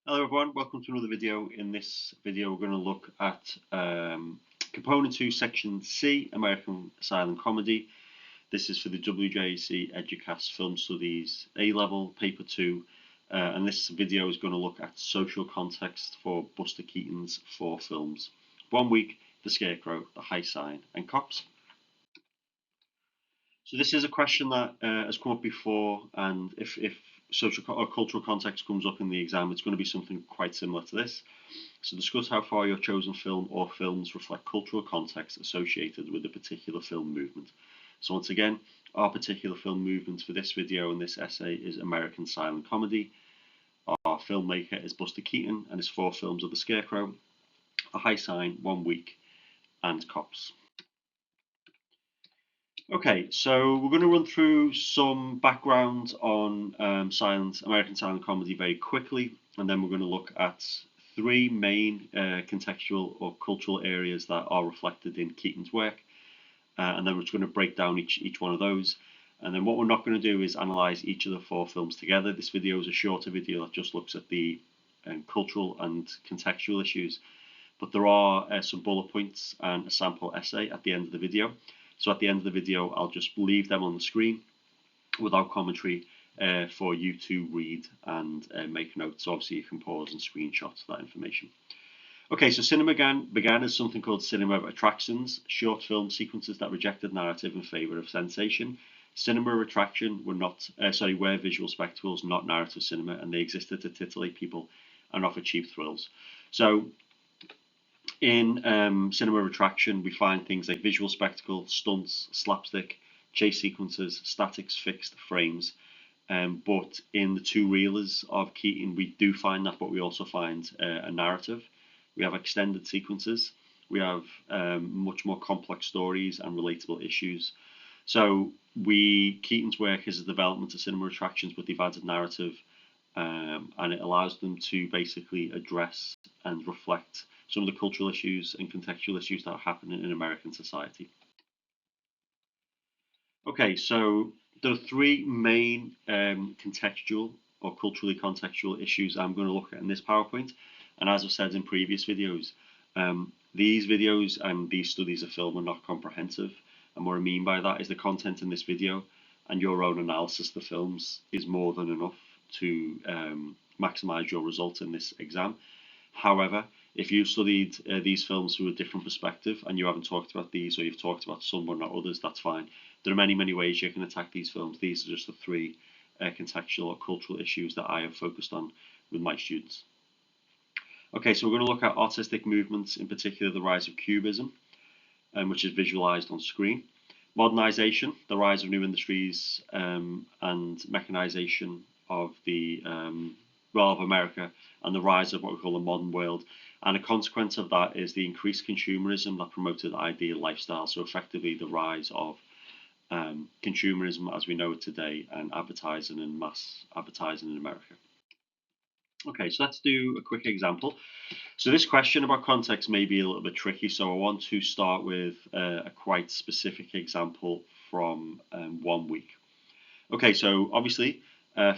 Hello everyone, welcome to another video. In this video we're going to look at Component 2 Section C, American Silent Comedy. This is for the WJEC EDUQAS Film Studies A Level, Paper 2, and this video is going to look at social context for Buster Keaton's 4 films. 1 week, The Scarecrow, The High Sign, and Cops. So this is a question that has come up before, and if social or cultural context comes up in the exam, it's going to be something quite similar to this. So discuss how far your chosen film or films reflect cultural context associated with a particular film movement. So once again, our particular film movement for this video and this essay is American Silent Comedy. Our filmmaker is Buster Keaton, and his 4 films are The Scarecrow, A High Sign, 1 Week, and Cops. Okay, so we're going to run through some background on American Silent Comedy very quickly, and then we're going to look at 3 main contextual or cultural areas that are reflected in Keaton's work, and then we're just going to break down each one of those. And then what we're not going to do is analyze each of the 4 films together. This video is a shorter video that just looks at the cultural and contextual issues, but there are some bullet points and a sample essay at the end of the video. So at the end of the video, I'll just leave them on the screen without commentary for you to read and make notes. Obviously, you can pause and screenshot that information. Okay, so cinema began as something called cinema attractions, short film sequences that rejected narrative in favor of sensation. Cinema attraction were visual spectacles, not narrative cinema, and they existed to titillate people and offer cheap thrills. So in cinema attraction, we find things like visual spectacle, stunts, slapstick, chase sequences, statics, fixed frames. But in the 2 reelers of Keaton, we do find that, but we also find a narrative. We have extended sequences. We have much more complex stories and relatable issues. So Keaton's work is a development of cinema attractions, but they've added narrative, and it allows them to basically address and reflect some of the cultural issues and contextual issues that are happening in American society. Okay, so there are 3 main contextual or culturally contextual issues I'm going to look at in this PowerPoint. And as I've said in previous videos, these videos and these studies of film are not comprehensive. And what I mean by that is the content in this video and your own analysis of the films is more than enough to maximize your results in this exam. However, if you've studied these films through a different perspective and you haven't talked about these, or you've talked about some but not others, that's fine. There are many ways you can attack these films. These are just the 3 contextual or cultural issues that I have focused on with my students. Okay, so we're going to look at artistic movements, in particular the rise of Cubism, which is visualized on screen. Modernization, the rise of new industries and mechanization of of America, and the rise of what we call the modern world. And a consequence of that is the increased consumerism that promoted ideal lifestyle. So effectively the rise of consumerism as we know it today, and advertising and mass advertising in America. Okay, so let's do a quick example. So this question about context may be a little bit tricky, so I want to start with a quite specific example from 1 week. Okay, so obviously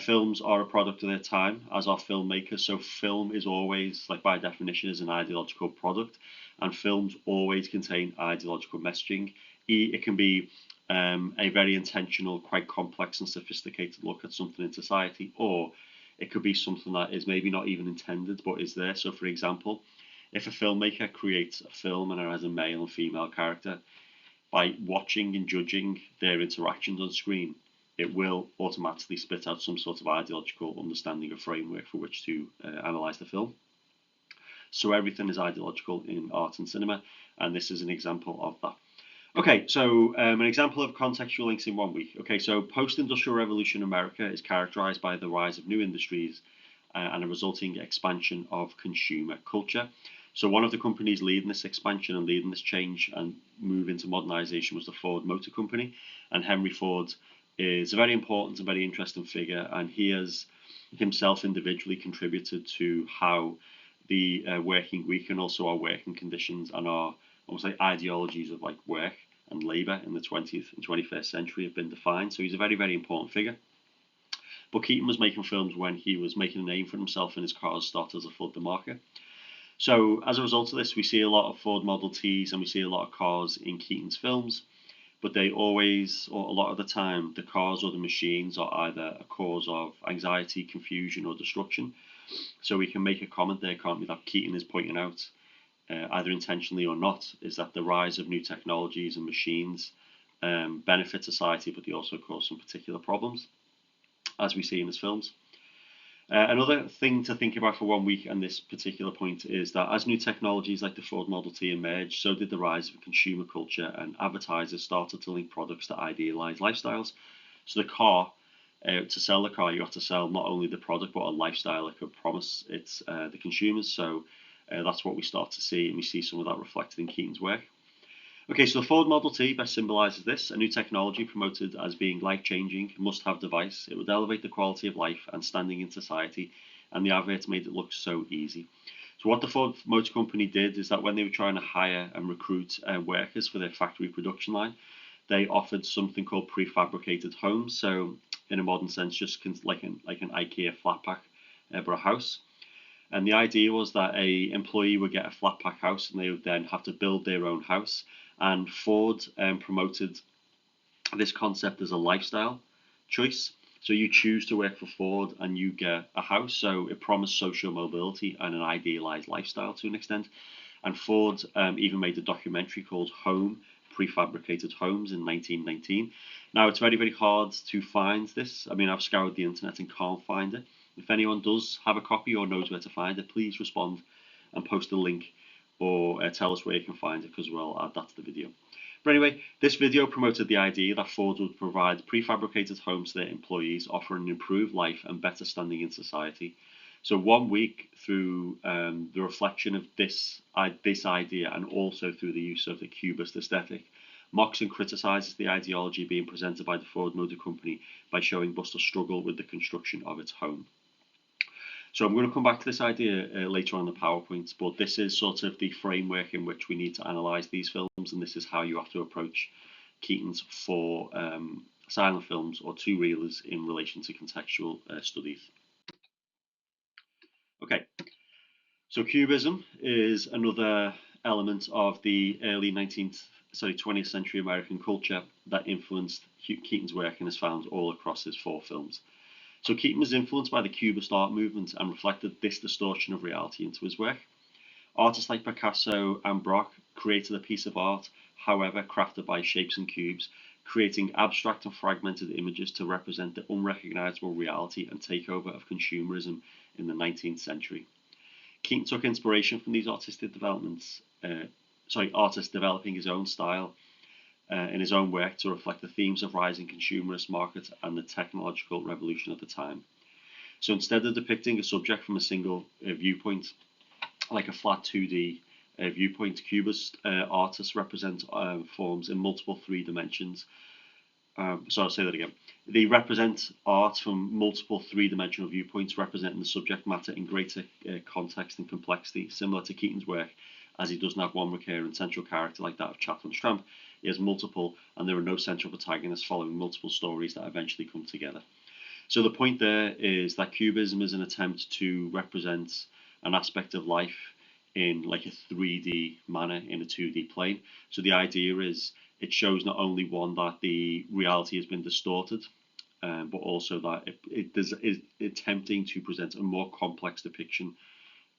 films are a product of their time, as are filmmakers. So film is always, like by definition, is an ideological product, and films always contain ideological messaging. It can be a very intentional, quite complex and sophisticated look at something in society, or it could be something that is maybe not even intended but is there. So for example, if a filmmaker creates a film and it has a male and female character, by watching and judging their interactions on screen, it will automatically spit out some sort of ideological understanding or framework for which to analyze the film. So everything is ideological in art and cinema, and this is an example of that. Okay, so an example of contextual links in 1 week. Okay, so post-industrial revolution America is characterized by the rise of new industries and a resulting expansion of consumer culture. So one of the companies leading this expansion and leading this change and move into modernization was the Ford Motor Company. And Henry Ford is a very important and very interesting figure, and he has himself individually contributed to how the working week and also our working conditions and our almost like ideologies of like work and labour in the 20th and 21st century have been defined. So he's a very important figure. But Keaton was making films when he was making a name for himself and his cars started to flood the market. So as a result of this, we see a lot of Ford Model Ts and we see a lot of cars in Keaton's films, but they always, or a lot of the time, the cars or the machines are either a cause of anxiety, confusion, or destruction. So we can make a comment there, can't we, that Keaton is pointing out, either intentionally or not, is that the rise of new technologies and machines benefit society, but they also cause some particular problems, as we see in his films. Another thing to think about for 1 week and this particular point is that as new technologies like the Ford Model T emerged, so did the rise of consumer culture, and advertisers started to link products to idealized lifestyles. So the car, to sell the car, you have to sell not only the product but a lifestyle it could promise its the consumers. So that's what we start to see, and we see some of that reflected in Keaton's work. Okay, so the Ford Model T best symbolises this, a new technology promoted as being life-changing, must-have device. It would elevate the quality of life and standing in society, and the adverts made it look so easy. So what the Ford Motor Company did is that when they were trying to hire and recruit workers for their factory production line, they offered something called prefabricated homes. So in a modern sense, just like an IKEA flat pack, but a house. And the idea was that a employee would get a flat pack house and they would then have to build their own house. And Ford promoted this concept as a lifestyle choice. So you choose to work for Ford and you get a house. So it promised social mobility and an idealized lifestyle to an extent. And Ford even made a documentary called Home, Prefabricated Homes in 1919. Now, it's very, very hard to find this. I mean, I've scoured the internet and can't find it. If anyone does have a copy or knows where to find it, please respond and post a link or tell us where you can find it, because we'll add that to the video. But anyway, this video promoted the idea that Ford would provide prefabricated homes to their employees, offering an improved life and better standing in society. So 1 week through the reflection of this idea, and also through the use of the cubist aesthetic, mocks and criticises the ideology being presented by the Ford Motor Company by showing Buster's struggle with the construction of its home. So I'm going to come back to this idea later on in the PowerPoint, but this is sort of the framework in which we need to analyse these films, and this is how you have to approach Keaton's 4 silent films or 2-reelers in relation to contextual studies. Okay, so Cubism is another element of the early 20th century American culture that influenced Keaton's work and is found all across his 4 films. So Keaton was influenced by the Cubist art movement and reflected this distortion of reality into his work. Artists like Picasso and Brock created a piece of art, however crafted by shapes and cubes, creating abstract and fragmented images to represent the unrecognizable reality and takeover of consumerism in the 19th century. Keaton took inspiration from these artistic developments, artists developing his own style in his own work to reflect the themes of rising consumerist markets and the technological revolution of the time. So instead of depicting a subject from a single viewpoint, like a flat 2D viewpoint, Cubist artists represent forms in multiple 3 dimensions. So I'll say that again. They represent art from multiple 3-dimensional viewpoints, representing the subject matter in greater context and complexity, similar to Keaton's work, as he doesn't have one recurring central character like that of Chaplin's Tramp. He has multiple, and there are no central protagonists following multiple stories that eventually come together. So the point there is that Cubism is an attempt to represent an aspect of life in like a 3D manner in a 2D plane. So the idea is it shows not only one that the reality has been distorted, but also that it is attempting to present a more complex depiction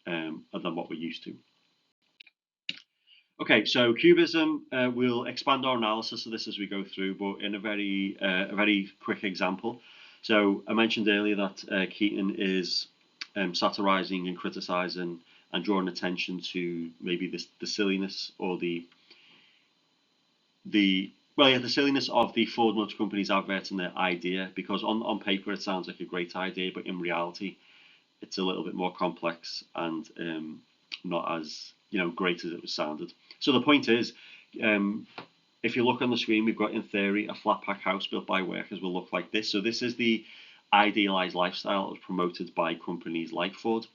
than what we're used to. Okay, so Cubism, we'll expand our analysis of this as we go through, but in a very quick example. So I mentioned earlier that Keaton is satirizing and criticizing and drawing attention to maybe the silliness or the silliness of the Ford Motor Company's advert and their idea, because on paper it sounds like a great idea, but in reality it's a little bit more complex and not as great as it was sounded. So the point is, if you look on the screen, we've got in theory a flat pack house built by workers will look like this. So this is the idealized lifestyle that was promoted by companies like Ford,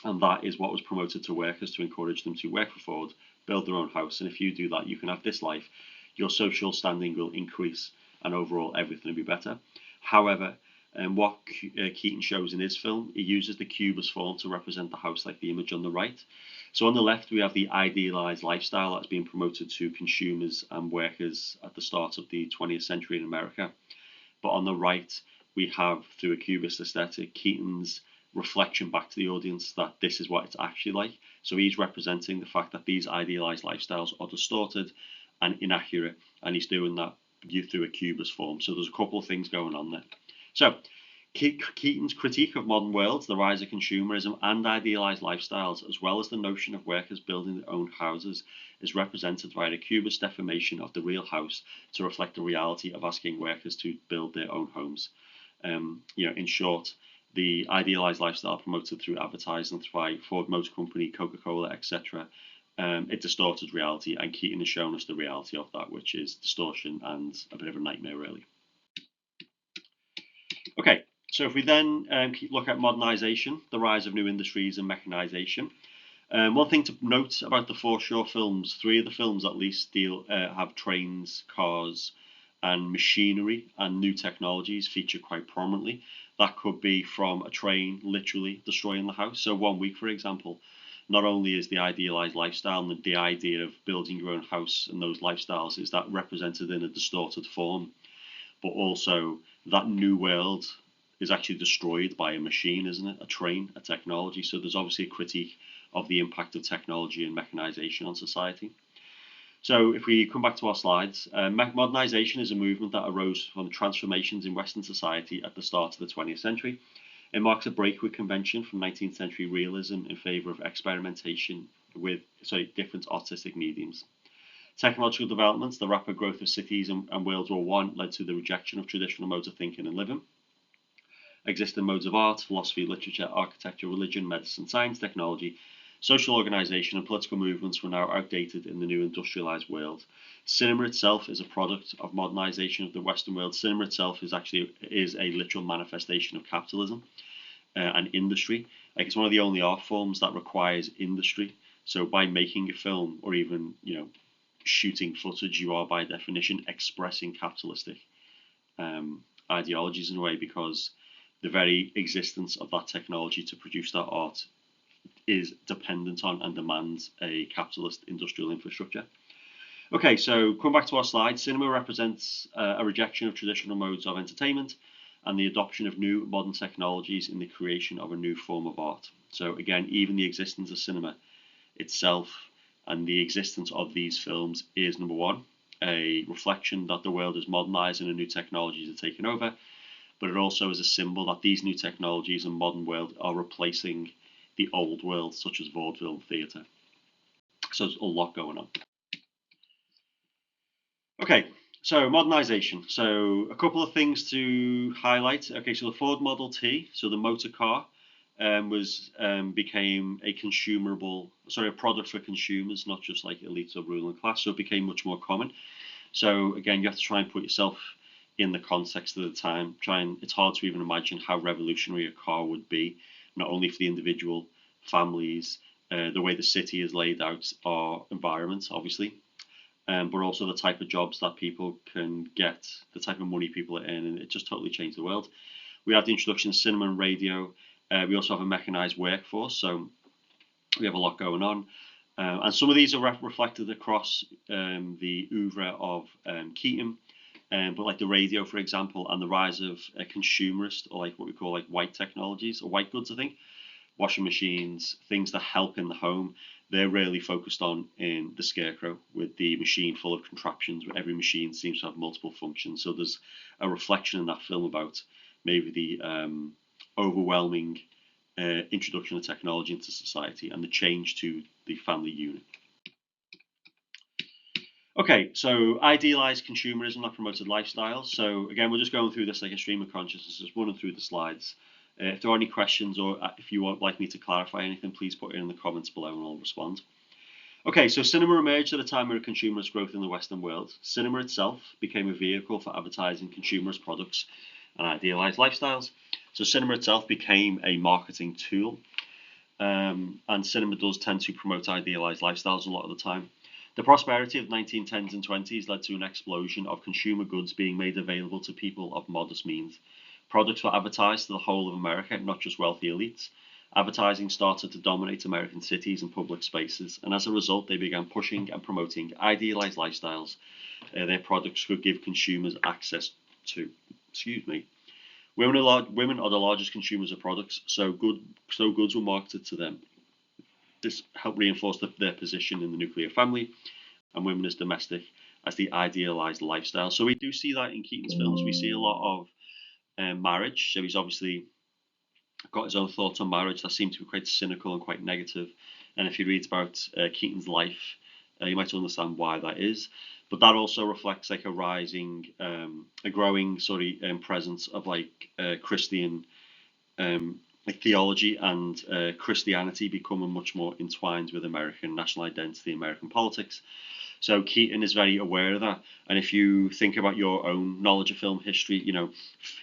and that is what was promoted to workers to encourage them to work for Ford, build their own house, and if you do that, you can have this life. Your social standing will increase, and overall everything will be better. However, And what Keaton shows in his film, he uses the cubist form to represent the house like the image on the right. So on the left, we have the idealized lifestyle that's being promoted to consumers and workers at the start of the 20th century in America. But on the right, we have, through a cubist aesthetic, Keaton's reflection back to the audience that this is what it's actually like. So he's representing the fact that these idealized lifestyles are distorted and inaccurate, and he's doing that through a cubist form. So there's a couple of things going on there. So Keaton's critique of modern worlds, the rise of consumerism and idealized lifestyles, as well as the notion of workers building their own houses, is represented by a cubist deformation of the real house to reflect the reality of asking workers to build their own homes. In short, the idealized lifestyle promoted through advertising by Ford Motor Company, Coca-Cola, etc. It distorted reality, and Keaton has shown us the reality of that, which is distortion and a bit of a nightmare, really. Okay, so if we then look at modernization, the rise of new industries and mechanization. One thing to note about the four short films, 3 of the films at least have trains, cars, and machinery and new technologies feature quite prominently. That could be from a train literally destroying the house. So 1 week, for example, not only is the idealized lifestyle and the idea of building your own house and those lifestyles is that represented in a distorted form, but also that new world is actually destroyed by a machine, isn't it? A train, a technology. So there's obviously a critique of the impact of technology and mechanization on society. So if we come back to our slides, modernization is a movement that arose from transformations in Western society at the start of the 20th century. It marks a break with convention from 19th century realism in favor of experimentation with different artistic mediums. Technological developments, the rapid growth of cities and World War I led to the rejection of traditional modes of thinking and living. Existing modes of art, philosophy, literature, architecture, religion, medicine, science, technology, social organization, and political movements were now outdated in the new industrialized world. Cinema itself is a product of modernization of the Western world. Cinema itself is a literal manifestation of capitalism and industry. Like, it's one of the only art forms that requires industry. So by making a film or even shooting footage, you are by definition expressing capitalistic ideologies in a way, because the very existence of that technology to produce that art is dependent on and demands a capitalist industrial infrastructure. Okay, so come back to our slide. Cinema represents a rejection of traditional modes of entertainment and the adoption of new modern technologies in the creation of a new form of art. So again, even the existence of cinema itself and the existence of these films is, number one, a reflection that the world is modernizing and new technologies are taking over, but it also is a symbol that these new technologies and modern world are replacing the old world, such as vaudeville theatre. So there's a lot going on. Okay, so modernization. So a couple of things to highlight. Okay, so the Ford Model T, so the motor car, became a product for consumers, not just like elites or ruling class. So it became much more common. So again, you have to try and put yourself in the context of the time. It's hard to even imagine how revolutionary a car would be, not only for the individual families, the way the city is laid out, our environment, obviously, but also the type of jobs that people can get, the type of money people are earning. It just totally changed the world. We have the introduction of cinema and radio. We also have a mechanized workforce, so we have a lot going on. And some of these are reflected across the oeuvre of Keaton, but like the radio, for example, and the rise of consumerist, or like what we call like white technologies, or white goods, I think. Washing machines, things that help in the home, they're really focused on in the Scarecrow, with the machine full of contraptions, where every machine seems to have multiple functions. So there's a reflection in that film about maybe the overwhelming introduction of technology into society and the change to the family unit. Okay, so idealized consumerism that promoted lifestyle. So again, we're just going through this like a stream of consciousness, just running through the slides. If there are any questions, or if you would like me to clarify anything, please put it in the comments below and I'll respond. Okay, so cinema emerged at a time of consumerist growth in the Western world. Cinema itself became a vehicle for advertising consumerist products and idealized lifestyles. So cinema itself became a marketing tool, and cinema does tend to promote idealized lifestyles a lot of the time. The prosperity of 1910s and 20s led to an explosion of consumer goods being made available to people of modest means, Products were advertised to the whole of America, not just wealthy elites. Advertising started to dominate American cities and public spaces, and as a result, they began pushing and promoting idealized lifestyles their products could give consumers access to. Excuse me. Women are the largest consumers of products, so goods were marketed to them. This helped reinforce their position in the nuclear family and women as domestic as the idealized lifestyle. So we do see that in Keaton's films. We see a lot of marriage. So he's obviously got his own thoughts on marriage that seem to be quite cynical and quite negative. And if you read about Keaton's life, you might understand why that is. But that also reflects like a growing presence of like Christian like theology and Christianity becoming much more entwined with American national identity, American politics. So Keaton is very aware of that. And if you think about your own knowledge of film history, you know,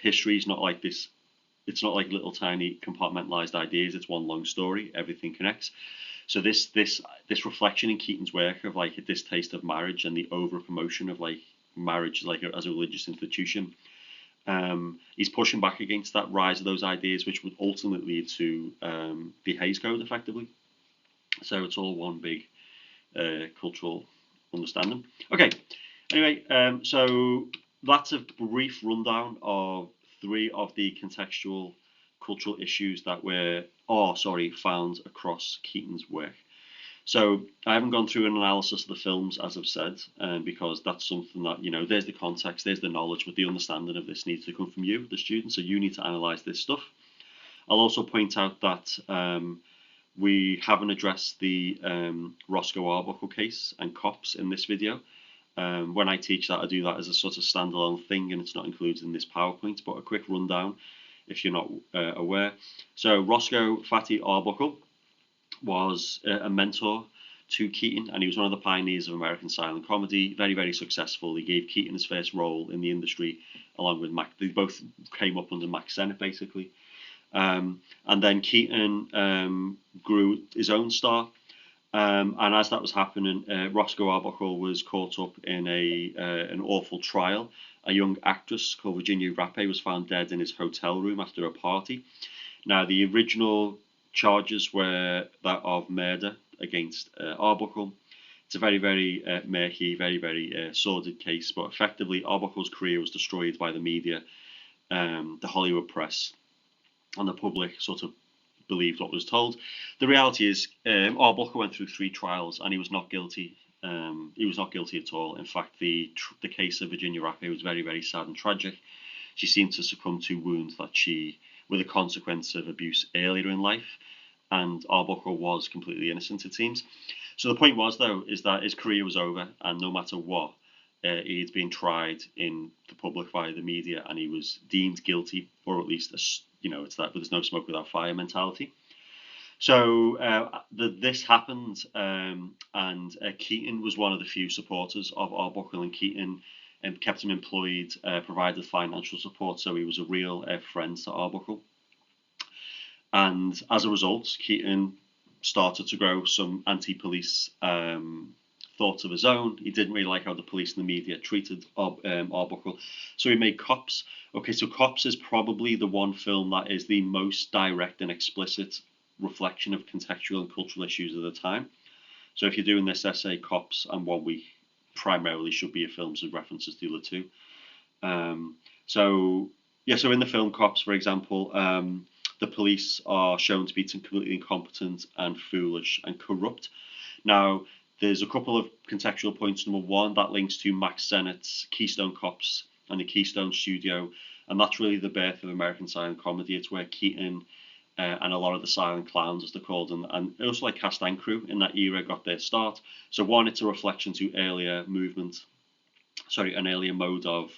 history is not like this. It's not like little tiny compartmentalized ideas. It's one long story. Everything connects. So this reflection in Keaton's work of like a distaste of marriage and the over promotion of like marriage like as a religious institution, he's pushing back against that rise of those ideas, which would ultimately lead to the Hays Code, effectively. So it's all one big cultural understanding. Okay. Anyway, so that's a brief rundown of 3 of the contextual cultural issues that found across Keaton's work. So I haven't gone through an analysis of the films, as I've said, because that's something that, you know, there's the context, there's the knowledge, but the understanding of this needs to come from you, the student, so you need to analyse this stuff. I'll also point out that we haven't addressed the Roscoe Arbuckle case and cops in this video. When I teach that, I do that as a sort of standalone thing, and it's not included in this PowerPoint, but a quick rundown if you're not aware. So Roscoe Fatty Arbuckle was a mentor to Keaton, and he was one of the pioneers of American silent comedy. Very, very successful. He gave Keaton his first role in the industry, along with Mac. They both came up under Mac Sennett, basically. And then Keaton grew his own star. And as that was happening, Roscoe Arbuckle was caught up in an awful trial. A young actress called Virginia Rappe was found dead in his hotel room after a party. Now, the original charges were that of murder against Arbuckle. It's a very, very murky, very, very sordid case, but effectively Arbuckle's career was destroyed by the media, the Hollywood press, and the public sort of believed what was told. The reality is Arbuckle went through 3 trials and he was not guilty. He was not guilty at all. In fact, the case of Virginia Rappe was very, very sad and tragic. She seemed to succumb to wounds that she were the consequence of abuse earlier in life, and Arbuckle was completely innocent, it seems. So the point was, though, is that his career was over, and no matter what, he'd been tried in the public via the media, and he was deemed guilty, or at least, it's that, but there's no smoke without fire mentality. So this happened, and Keaton was one of the few supporters of Arbuckle, and Keaton kept him employed, provided financial support, so he was a real friend to Arbuckle. And as a result, Keaton started to grow some anti-police thoughts of his own. He didn't really like how the police and the media treated Arbuckle, so he made Cops. Okay, so Cops is probably the one film that is the most direct and explicit reflection of contextual and cultural issues of the time. So if you're doing this essay, Cops and 1 Week primarily should be your films with references to the other 2. So in the film Cops, for example, the police are shown to be completely incompetent and foolish and corrupt. Now, there's a couple of contextual points. Number 1, that links to Max Sennett's Keystone Cops and the Keystone Studio, and that's really the birth of American silent comedy. It's where Keaton and a lot of the silent clowns, as they're called, and also like cast and crew in that era got their start. So 1, it's a reflection to an earlier mode of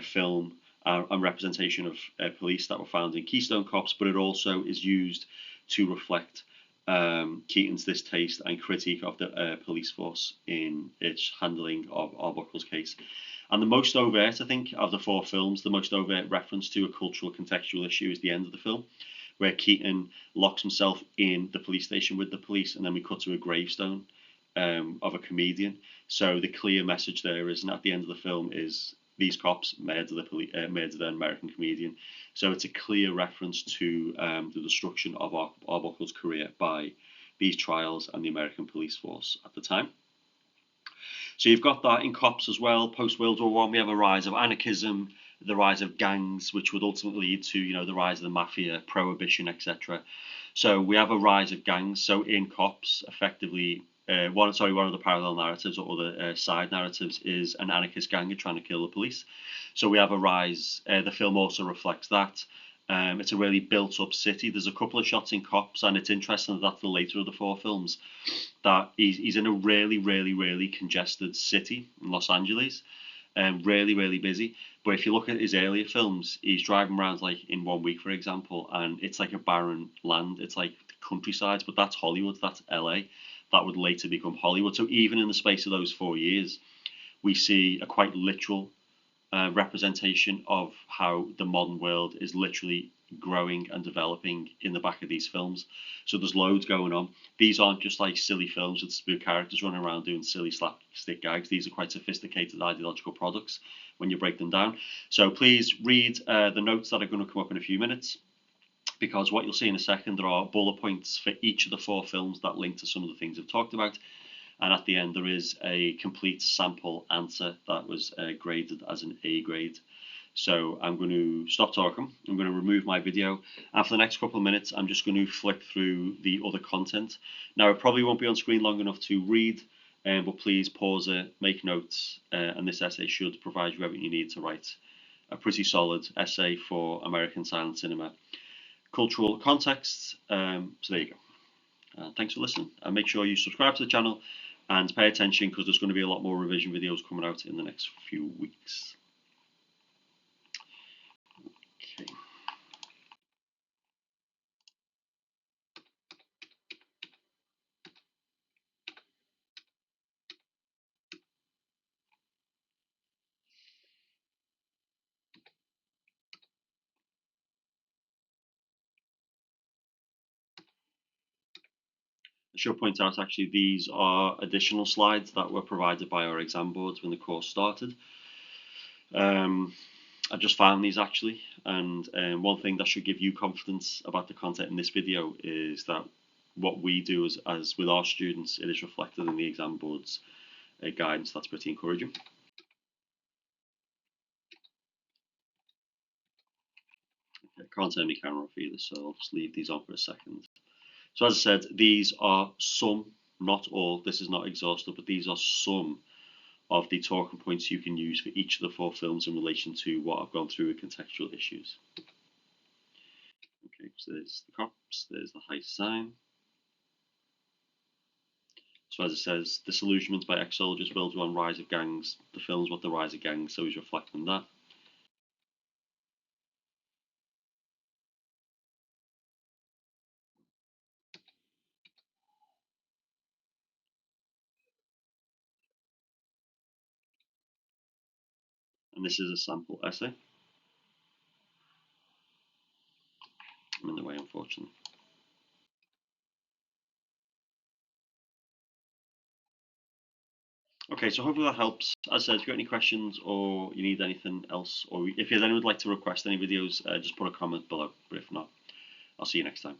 film and representation of police that were found in Keystone Cops, but it also is used to reflect Keaton's distaste and critique of the police force in its handling of Arbuckle's case. And the most overt, I think, of the 4 films, the most overt reference to a cultural contextual issue is the end of the film, where Keaton locks himself in the police station with the police, and then we cut to a gravestone of a comedian. So the clear message there is, and at the end of the film, is these cops murder murdered an American comedian. So it's a clear reference to the destruction of Arbuckle's career by these trials and the American police force at the time. So you've got that in cops as well. Post World War One, we have a rise of anarchism, the rise of gangs, which would ultimately lead to the rise of the mafia, prohibition, etc. So we have a rise of gangs. So in cops, effectively, one of the parallel narratives or other side narratives is an anarchist gang trying to kill the police. So we have a rise. The film also reflects that. It's a really built-up city. There's a couple of shots in cops, and it's interesting that that's the later of the four films. That he's in a really, really, really congested city in Los Angeles, and really, really busy. But if you look at his earlier films, he's driving around like in 1 week, for example, and it's like a barren land. It's like countrysides, but that's Hollywood. That's LA. That would later become Hollywood. So even in the space of those 4 years, we see a quite literal representation of how the modern world is literally growing and developing in the back of these films. So there's loads going on. These aren't just like silly films with spooky characters running around doing silly slapstick gags. These are quite sophisticated ideological products when you break them down. So please read the notes that are going to come up in a few minutes, because what you'll see in a second, there are bullet points for each of the four films that link to some of the things I've talked about. And at the end, there is a complete sample answer that was graded as an A grade. So I'm going to stop talking. I'm going to remove my video. And for the next couple of minutes, I'm just going to flick through the other content. Now, it probably won't be on screen long enough to read, but please pause it, make notes, and this essay should provide you everything you need to write a pretty solid essay for American silent cinema. Cultural contexts. So there you go. Thanks for listening, and make sure you subscribe to the channel and pay attention, because there's going to be a lot more revision videos coming out in the next few weeks. Okay. I should point out, actually, these are additional slides that were provided by our exam boards when the course started. I just found these, actually, and one thing that should give you confidence about the content in this video is that what we do as with our students, it is reflected in the exam boards guidance. That's pretty encouraging. I can't turn my camera off either, so I'll just leave these on for a second. So as I said, these are some, not all, this is not exhaustive, but these are some of the talking points you can use for each of the four films in relation to what I've gone through with contextual issues. Okay, so there's the cops, there's the high sign. So as it says, disillusionment by ex-soldiers builds on rise of gangs. The film's about the rise of gangs, so he's reflecting that. And this is a sample essay. I'm in the way, unfortunately. Okay, so hopefully that helps. As I said, if you've got any questions or you need anything else, or if anyone would like to request any videos, just put a comment below. But if not, I'll see you next time.